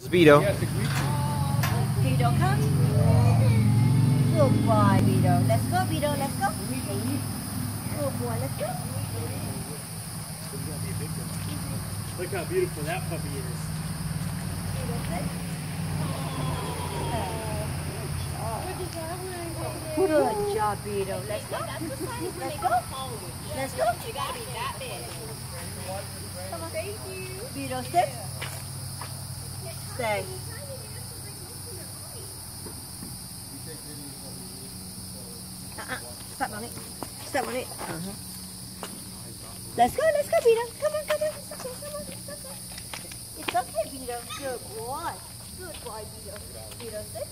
Vito. Vito, come. Good boy, Vito. Let's go, Vito. Let's go. Good boy. Let's go. Look how beautiful that puppy is. Good job, Vito. Let's go. Let's go. Let's go. You gotta be that big. Come on. Thank you. Vito, sit. Stay. Step on it. Step on it. Let's go, Vito. Come on. It's okay, come on. It's okay. It's okay, Vito. Good boy. Good boy, Vito. Vito, sit.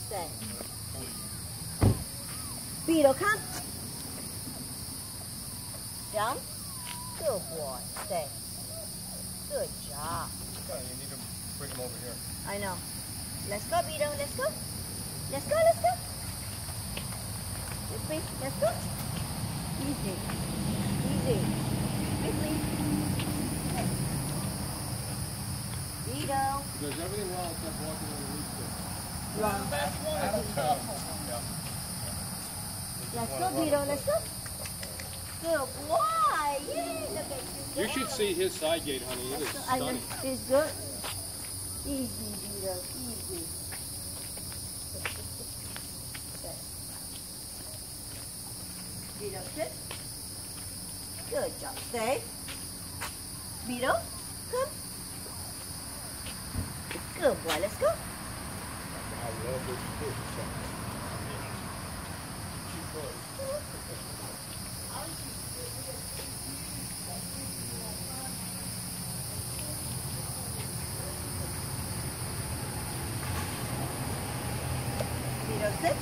Stay. Vito, come. Down. Good boy. Stay. Good job. You need to bring him over here. I know. Let's go, Vito. Let's go. Let's go. Let's go. Let's go. Easy. Easy. Quickly. Okay. Vito. He does everything well except walking on the roof. Wrong. Let's go, Vito. Let's go. Good boy. Yay. Look at you. You should see his side gate, honey. It is I know. stunning. It's good. Easy, Vito. Easy. Vito, sit. Good job. Stay. Vito, come. Good boy. Let's go. Vito, sit.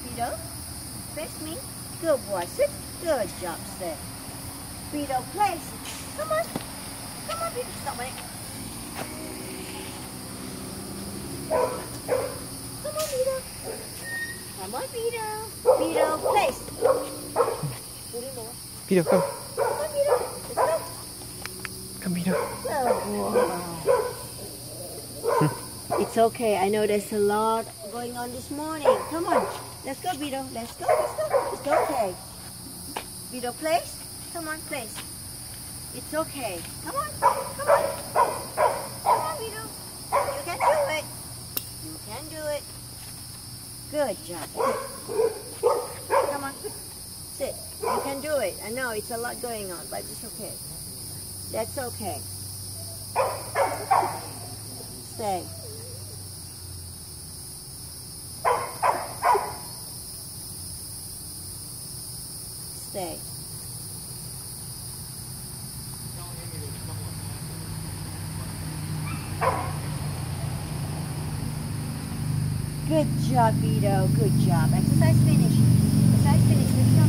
Vito, face me. Good boy. Sit. Good job. Sit. Vito, place. Come on. Come on, Vito. Stop it. Come on, Vito. Come on, Vito. Vito, place. Put him over. Vito, come. Come on, Vito. Let's go. Come, Vito. Good boy. It's okay. I know there's a lot going on this morning. Come on. Let's go, Vito. Let's go. Let's go. It's okay. Vito, place. Come on, place. It's okay. Come on. Come on. Come on, Vito. You can do it. You can do it. Good job. Come on. Sit. You can do it. I know it's a lot going on, but it's okay. That's okay. Stay. Stay. Good job, Vito. Good job. Exercise finished. Exercise finished. Let's go.